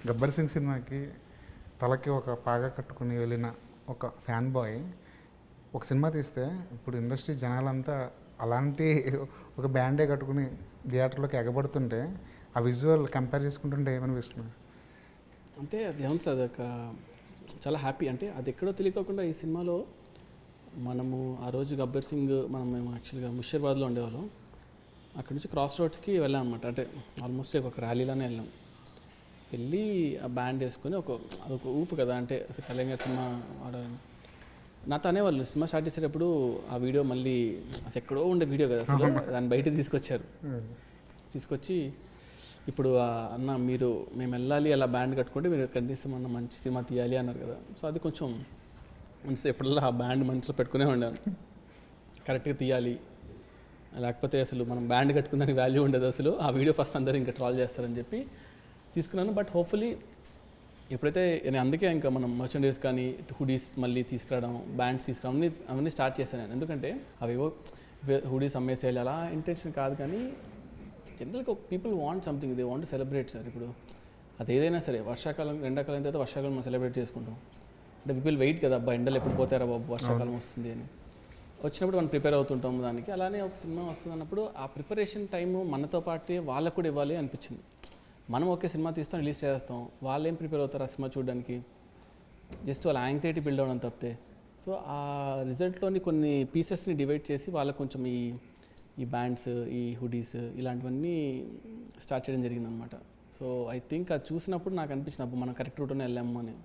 గబ్బర్ సింగ్ సినిమాకి తలకి ఒక పాగా కట్టుకుని వెళ్ళిన ఒక ఫ్యాన్ బాయ్ ఒక సినిమా తీస్తే ఇప్పుడు ఇండస్ట్రీ జనాలంతా అలాంటి ఒక బ్యాండే కట్టుకుని థియేటర్లోకి ఎగబడుతుంటే ఆ విజువల్ కంపేర్ చేసుకుంటుంటే ఏమనిపిస్తుంది? అంటే అది ఏమన్నా సార్ అదొక చాలా హ్యాపీ. అంటే అది ఎక్కడో తెలియకోకుండా ఈ సినిమాలో మనము ఆ రోజు గబ్బర్ సింగ్ మేము యాక్చువల్గా ముషీరాబాద్లో ఉండేవాళ్ళం. అక్కడి నుంచి క్రాస్ రోడ్స్కి వెళ్ళాం అనమాట. అంటే ఆల్మోస్ట్ ఒక ర్యాలీలోనే వెళ్ళాం. వెళ్ళి ఆ బ్యాండ్ వేసుకొని అదొక ఊపు కదా. అంటే అసలు కళ్యాణ్ గారి సినిమా ఆడాలని నాతో అనేవాళ్ళు. సినిమా స్టార్ట్ చేసేటప్పుడు ఆ వీడియో మళ్ళీ అసలు ఎక్కడో ఉండే వీడియో కదా, అసలు దాన్ని బయట తీసుకొచ్చి ఇప్పుడు అన్న మేము వెళ్ళాలి అలా బ్యాండ్ కట్టుకుంటే మీరు కనీసం అన్న మంచి సినిమా తీయాలి అన్నారు కదా. సో అది కొంచెం ఎప్పుడల్లా ఆ బ్యాండ్ మనసులో పెట్టుకునే ఉండాను, కరెక్ట్గా తీయాలి, లేకపోతే అసలు మనం బ్యాండ్ కట్టుకున్నానికి వాల్యూ ఉండదు, అసలు ఆ వీడియో ఫస్ట్ అందరూ ఇంకా ట్రాల్ చేస్తారని చెప్పి తీసుకున్నాను. బట్ హోప్ఫుల్లీ ఎప్పుడైతే నేను అందుకే ఇంకా మనం మర్చెండైజ్ కానీ హుడీస్ మళ్ళీ తీసుకురావడం, బ్యాండ్స్ తీసుకురావడం అవన్నీ స్టార్ట్ చేశాను నేను. ఎందుకంటే అవేవో హుడీస్ అమ్మేసేయాలి అలా ఇంటెన్షన్ కాదు, కానీ జనరల్గా people want something, they want celebrate sir. ఇప్పుడు అది ఏదైనా సరే వర్షాకాలం ఎండాకాలం తర్వాత వర్షాకాలం మనం సెలబ్రేట్ చేసుకుంటాం. అంటే పీపుల్ వెయిట్ కదా, అబ్బా ఎండలు ఎప్పుడు పోతారా బాబు వర్షాకాలం వస్తుంది అని, వచ్చినప్పుడు మనం ప్రిపేర్ అవుతుంటాం దానికి. అలానే ఒక సినిమా వస్తుంది అన్నప్పుడు ఆ ప్రిపరేషన్ టైము మనతో పాటే వాళ్ళకు కూడా ఇవ్వాలి అనిపించింది. మనం ఒకే సినిమా తీస్తాం, రిలీజ్ చేస్తాం, వాళ్ళు ఏం ప్రిపేర్ అవుతారు ఆ సినిమా చూడడానికి, జస్ట్ వాళ్ళ యాంగ్జైటీ బిల్డ్ అవ్వడం తప్పితే. సో ఆ రిజల్ట్లోని కొన్ని పీసెస్ని డివైడ్ చేసి వాళ్ళకు కొంచెం ఈ బ్యాండ్స్, ఈ హుడీస్ ఇలాంటివన్నీ స్టార్ట్ చేయడం జరిగిందనమాట. సో ఐ థింక్ అది చూసినప్పుడు నాకు అనిపించింది అప్పుడు మనం కరెక్ట్ రూట్లోనే వెళ్ళాము అని.